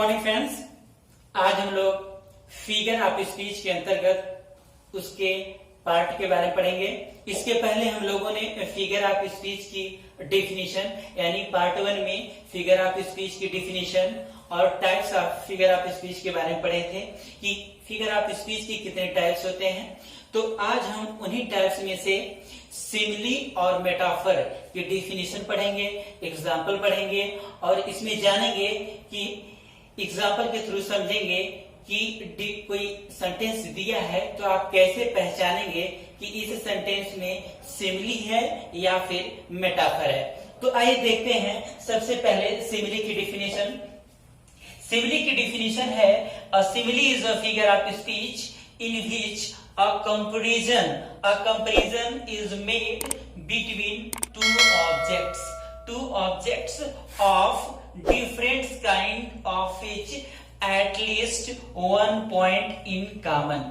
Morning friends. आज हम लोग फिगर ऑफ स्पीच के अंतर्गत उसके पार्ट के बारे में पढ़ेंगे। इसके पहले हम लोगों ने फिगर ऑफ स्पीच की डेफिनेशन यानी पार्ट 1 में फिगर ऑफ स्पीच की डेफिनेशन और types of figure of speech के बारे में पढ़े थे कि फिगर ऑफ स्पीच की कितने टाइप्स होते हैं। तो आज हम उन्हीं टाइप्स में से सिमिली और मेटाफर की डेफिनेशन पढ़ेंगे, एग्जाम्पल पढ़ेंगे और इसमें जानेंगे कि एग्जाम्पल के थ्रू समझेंगे कि कोई सेंटेंस दिया है तो आप कैसे पहचानेंगे कि इस सेंटेंस में सिमिली है या फिर मेटाफर है। तो आइए देखते हैं सबसे पहले सिमिली की डेफिनेशन। सिमिली की डेफिनेशन है a simile is a figure of speech in which a comparison is made between two objects of different kind of which at least one point in common।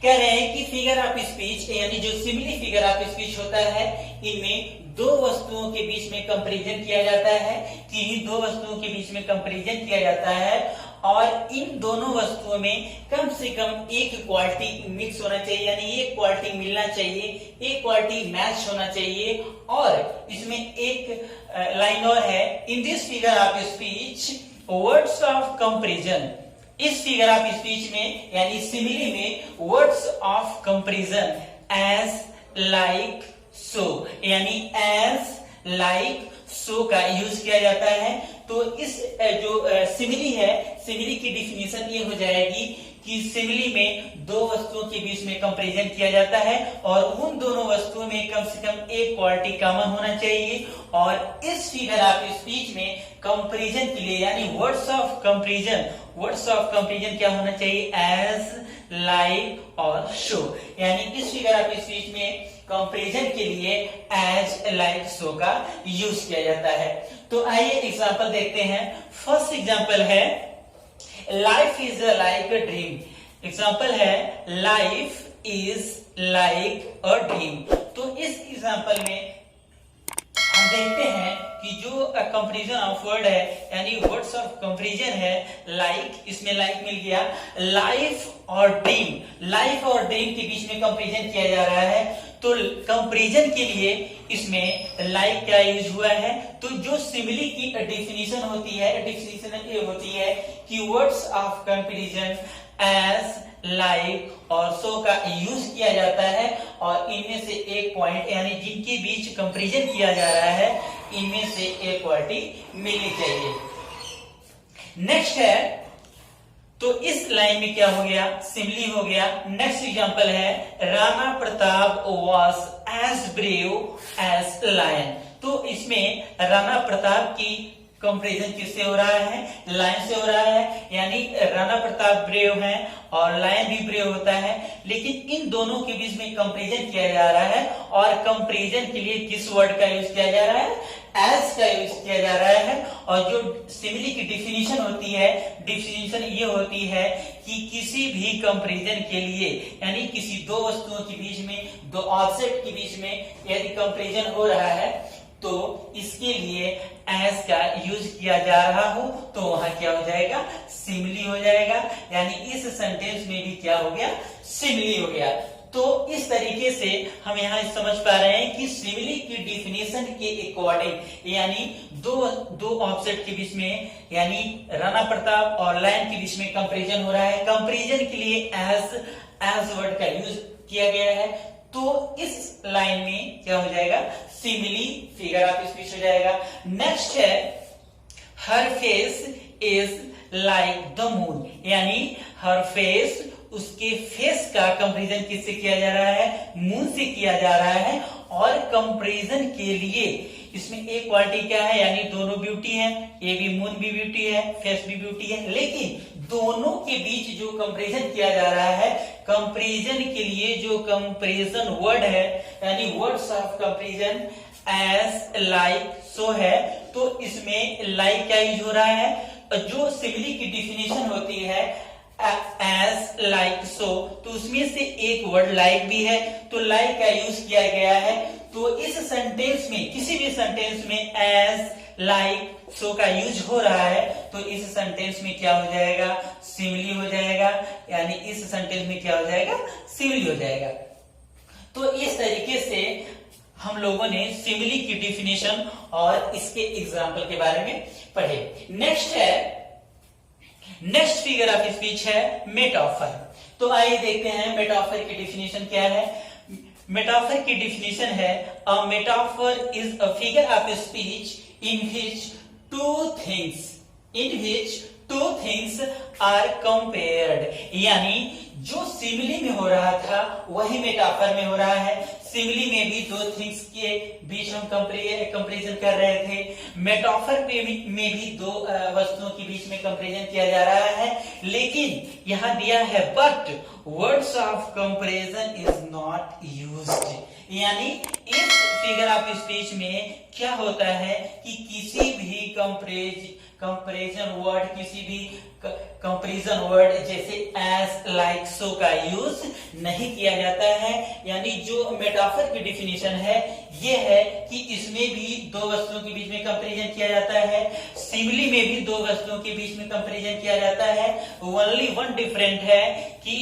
कह रहे हैं कि figure of speech यानी जो simile figure of speech होता है इनमें दो वस्तुओं के बीच में कंपैरिजन किया जाता है, किन्हीं दो वस्तुओं के बीच में कंपैरिजन किया जाता है और इन दोनों वस्तुओं में कम से कम एक क्वालिटी मिक्स होना चाहिए, यानी एक क्वालिटी मिलना चाहिए, एक क्वालिटी मैच होना चाहिए। और इसमें एक लाइन और है, in this figure of speech words of comparison. इस फिगर ऑफ स्पीच में यानी सिमिली में words of comparison as, like, so यानी एज, लाइक, सो का यूज किया जाता है। तो इस जो सिमिली है, सिमिली की डिफिनीशन ये हो जाएगी कि सिमिली में दो वस्तुओं के बीच में कंपैरिजन किया जाता है और उन दोनों वस्तुओं में कम से कम एक क्वालिटी कॉमन होना चाहिए। और इस फिगर ऑफ स्पीच में कंपैरिजन के लिए यानी वर्ड्स ऑफ कंपैरिजन क्या होना चाहिए, एज, लाइक और शो। यानी इस फिगर ऑफ स्पीच में कंपैरिजन के लिए एज, लाइक, शो का यूज किया जाता है। तो आइए एग्जांपल देखते हैं। फर्स्ट एग्जांपल है life is like a dream. Example है life is like a dream. तो इस एग्जांपल में हम देखते हैं कि जो कंपैरिजन ऑफ वर्ड है यानी वर्ड्स ऑफ कंपैरिजन है, लाइक, इसमें लाइक मिल गया, लाइफ और ड्रीम के बीच में कंपैरिजन किया जा रहा है। तो कंपैरिजन के लिए इसमें लाइक का यूज हुआ है। तो जो सिमिली की डेफिनेशन होती है, डेफिनेशन ये होती है कि words of comparison as, like और सो का यूज किया जाता है और इनमें से एक पॉइंट यानी जिनके बीच कंपैरिजन किया जा रहा है इनमें से एक क्वालिटी मिलनी चाहिए। नेक्स्ट है, तो इस लाइन में क्या हो गया, सिमिली हो गया। नेक्स्ट एग्जांपल है Rana Pratap was as brave as lion. तो इसमें राणा प्रताप की कंपैरिजन किससे हो रहा है, लायन से हो रहा है। यानी राणा प्रताप ब्रेव है और लायन भी ब्रेव होता है, लेकिन इन दोनों के बीच में कंपैरिजन किया जा रहा है और कंपैरिजन के लिए किस वर्ड का यूज किया जा रहा है, एज का यूज किया जा रहा है। और जो सिमिली की डेफिनेशन होती है, डेफिनेशन ये होती है कि किसी भी कंपैरिजन के लिए यानी किसी दो वस्तुओं के बीच में, दो ऑब्जेक्ट के बीच में यदि कंपैरिजन हो रहा है तो इसके लिए एज का यूज किया जा रहा हो तो वहां क्या हो जाएगा, सिमिली हो जाएगा। यानी इस सेंटेंस में भी क्या हो गया, सिमिली हो गया। तो इस तरीके से हम यहाँ समझ पा रहे हैं कि सिमिली की डेफिनेशन के अकॉर्डिंग यानी दो ऑब्जेक्ट के बीच में यानी राणा प्रताप और लायन के बीच में कंपैरिजन हो रहा है, कंपैरिजन के लिए एज वर्ड का यूज किया गया है। तो इस लाइन में क्या हो जाएगा, सिमिली फिगर ऑफ स्पीच हो जाएगा। नेक्स्ट है her face is like the moon. यानी हर फेस, उसके फेस का कंपैरिजन किससे किया जा रहा है, मून से किया जा रहा है। और कंपैरिजन के लिए इसमें एक क्वालिटी क्या है, यानी दोनों ब्यूटी है, ये भी मून भी ब्यूटी है, फेस भी ब्यूटी है। लेकिन दोनों के बीच जो कंपैरिजन किया जा रहा है, कंपैरिजन के लिए जो कंपैरिजन वर्ड है यानी words of comparison as, like, so है। तो इसमें लाइक क्या यूज हो रहा है, जो सिमिली की डेफिनेशन होती है एज, लाइक, सो, तो उसमें से एक वर्ड लाइक भी है तो लाइक का यूज किया गया है। तो इस सेंटेंस में, किसी भी सेंटेंस में एज, लाइक, सो का यूज हो रहा है, तो इस सेंटेंस में क्या हो जाएगा, सिमिली हो जाएगा, यानी इस सेंटेंस में क्या हो जाएगा, सिमिली हो जाएगा। तो इस तरीके से हम लोगों ने सिमिली की डिफिनेशन और इसके एग्जाम्पल के बारे में पढ़े। नेक्स्ट फिगर ऑफ स्पीच है मेटाफर। तो आइए देखते हैं मेटाफर की डिफिनेशन क्या है। मेटाफर की डिफिनेशन है, a metaphor is a figure of speech in which two things are compared, यानी जो सिमिली में हो रहा था वही मेटाफर में हो रहा है। सिमिली में भी दो थिंग्स के बीच हम कंपैरिजन कर रहे थे, मेटाफर में भी दो वस्तुओं के बीच में कंपैरिजन किया जा रहा है, लेकिन यहां दिया है but words of comparison is not used, यानी इस फिगर ऑफ स्पीच में क्या होता है कि किसी भी कंपैरिजन वर्ड, किसी भी कंपैरिजन वर्ड जैसे एज, लाइक, सो का यूज नहीं किया जाता है। यानी जो मेटाफर की डिफिनेशन है ये है कि इसमें भी दो वस्तुओं के बीच में कंपैरिजन किया जाता है, सिमिली में भी दो वस्तुओं के बीच में कंपैरिजन किया जाता है। ओनली वन डिफरेंट है कि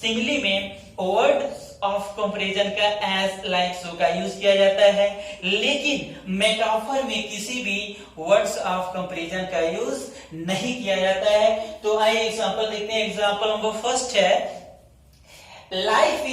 सिमिली में वर्ड ऑफ कंपैरिजन का एज, लाइक, सो का यूज किया जाता है, लेकिन मेटाफर में किसी भी वर्ड्स ऑफ कंपैरिजन का यूज नहीं किया जाता है। तो आइए एग्जांपल देखते हैं। एग्जांपल नंबर फर्स्ट है, life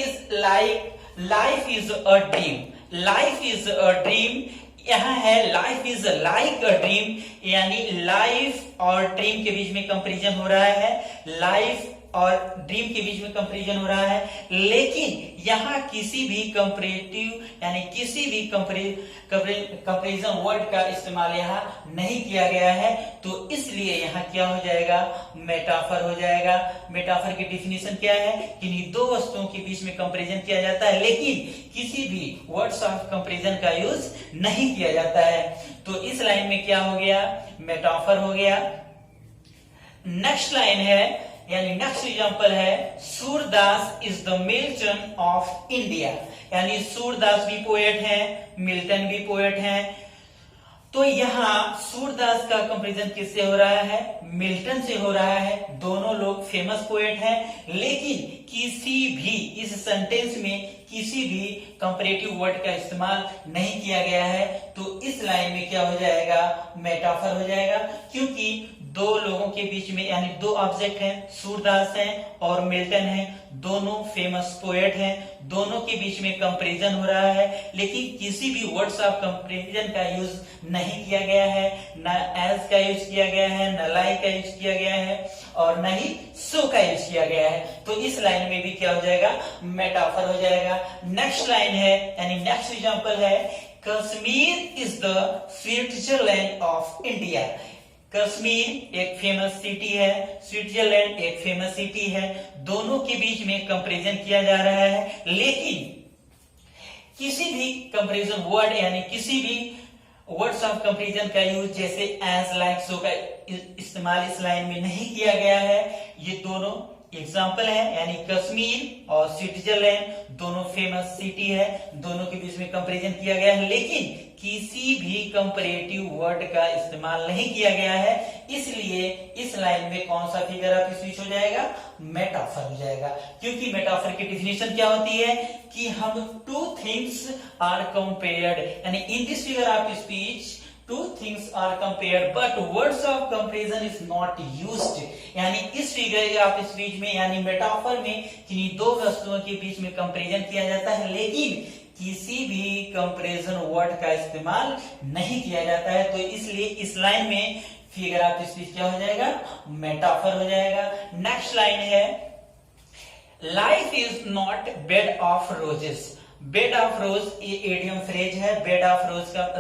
is a dream. Life is a dream, यहां है life is like a dream, यानी लाइफ और ड्रीम के बीच में कंपैरिजन हो रहा है, लाइफ और ड्रीम के बीच में कंपैरिजन हो रहा है, लेकिन यहां किसी भी कंपैरेटिव यानी किसी भी कंपैरिजन वर्ड का इस्तेमाल यहां नहीं किया गया है, तो इसलिए यहां क्या हो जाएगा, मेटाफर हो जाएगा। मेटाफर की डिफिनेशन क्या है कि दो वस्तुओं के बीच में कंपैरिजन किया जाता है, लेकिन किसी भी वर्ड्स ऑफ कंपैरिजन का यूज नहीं किया जाता है। तो इस लाइन में क्या हो गया, मेटाफर हो गया। नेक्स्ट लाइन है, यानी नेक्स्ट एग्जांपल है, Surdas is the Milton of India, यानी सूरदास भी पोएट हैं, मिल्टन भी पोएट हैं। तो यहां सूरदास का कंपैरिजन किससे हो रहा है, मिल्टन से हो रहा है। दोनों लोग फेमस पोएट हैं, लेकिन किसी भी इस सेंटेंस में किसी भी कंपैरेटिव वर्ड का इस्तेमाल नहीं किया गया है। तो इस लाइन में क्या हो जाएगा, मेटाफर हो जाएगा, क्योंकि दो लोगों के बीच में यानी दो ऑब्जेक्ट हैं, सूरदास हैं और मिल्टन हैं, दोनों फेमस पोएट हैं, दोनों के बीच में कंपैरिजन हो रहा है, लेकिन किसी भी वर्ड्स ऑफ कंपैरिजन का यूज नहीं किया गया है, न एज का यूज किया गया है, न लाइक का यूज किया गया है और न ही सो का यूज किया गया है। तो इस लाइन में भी क्या हो जाएगा, मेटाफर हो जाएगा। नेक्स्ट लाइन है, यानी नेक्स्ट एग्जांपल है, Kashmir is the Switzerland of India. Kashmir एक फेमस सिटी है, स्विट्जरलैंड एक फेमस सिटी है, दोनों के बीच में कंपैरिजन किया जा रहा है, लेकिन किसी भी कंपैरिजन वर्ड यानी किसी भी वर्ड्स ऑफ कंपैरिजन का यूज जैसे एज, लाइक, सो का इस्तेमाल इस लाइन में नहीं किया गया है। ये दोनों एग्जाम्पल है, यानी कश्मीर और स्विट्जरलैंड दोनों फेमस सिटी है, दोनों के बीच में कंपैरिजन किया गया है, लेकिन किसी भी कंपैरेटिव वर्ड का इस्तेमाल नहीं किया गया है, इसलिए इस लाइन में कौन सा फिगर ऑफ स्पीच हो जाएगा, मेटाफर हो जाएगा। क्योंकि मेटाफर की डिफिनेशन क्या होती है कि हम टू थिंग्स आर कंपेयर्ड, यानी इन this figure of speech two things are compared but words of comparison is not used, यानी इस फिगर ऑफ स्पीच में यानी मेटाफर में किन्हीं दो वस्तुओं के बीच में कंपैरिजन किया जाता है, लेकिन किसी भी कंपैरिजन वर्ड का इस्तेमाल नहीं किया जाता है। तो इसलिए इस लाइन में फिगर ऑफ स्पीच क्या हो जाएगा, मेटाफर हो जाएगा। नेक्स्ट लाइन है, life is not bed of roses. Bed of रोज ये एडियम फ्रेज है। बेड ऑफ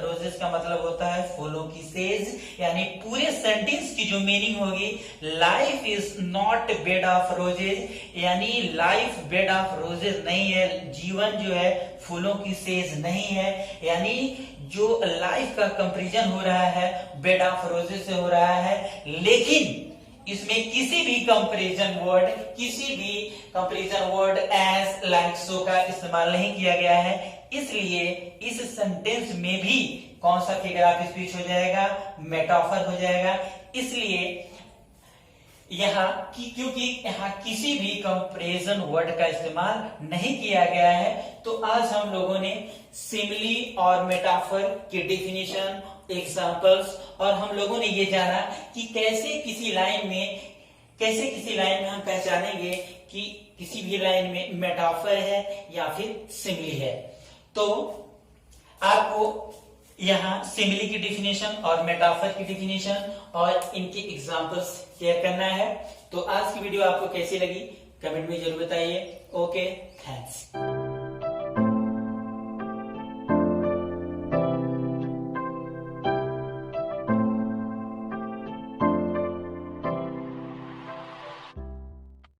रोजेस का मतलब होता है फूलों की सेज, यानी पूरे सेंटेंस की जो मीनिंग होगी, life is not bed of roses, यानी लाइफ बेड ऑफ रोजेस नहीं है, जीवन जो है फूलों की सेज नहीं है, यानी जो लाइफ का कंपैरिजन हो रहा है बेड ऑफ रोजेस से हो रहा है, लेकिन इसमें किसी भी कंपैरिजन वर्ड एज, लाइक, सो का इस्तेमाल नहीं किया गया है, इसलिए इस सेंटेंस में भी कौन सा फिगर ऑफ स्पीच हो जाएगा, मेटाफर हो जाएगा। इसलिए यहाँ क्योंकि यहाँ किसी भी कंपैरिजन वर्ड का इस्तेमाल नहीं किया गया है, तो आज हम लोगों ने सिमिली और मेटाफर की डेफिनेशन, एग्जांपल्स, और हम लोगों ने ये जाना कि कैसे किसी लाइन में हम पहचानेंगे कि किसी भी लाइन में मेटाफर है या फिर सिमिली है। तो आपको यहाँ सिमिली की डेफिनेशन और मेटाफर की डेफिनेशन और इनके एग्जांपल्स क्लियर करना है। तो आज की वीडियो आपको कैसी लगी कमेंट में जरूर बताइए। Okay, thanks.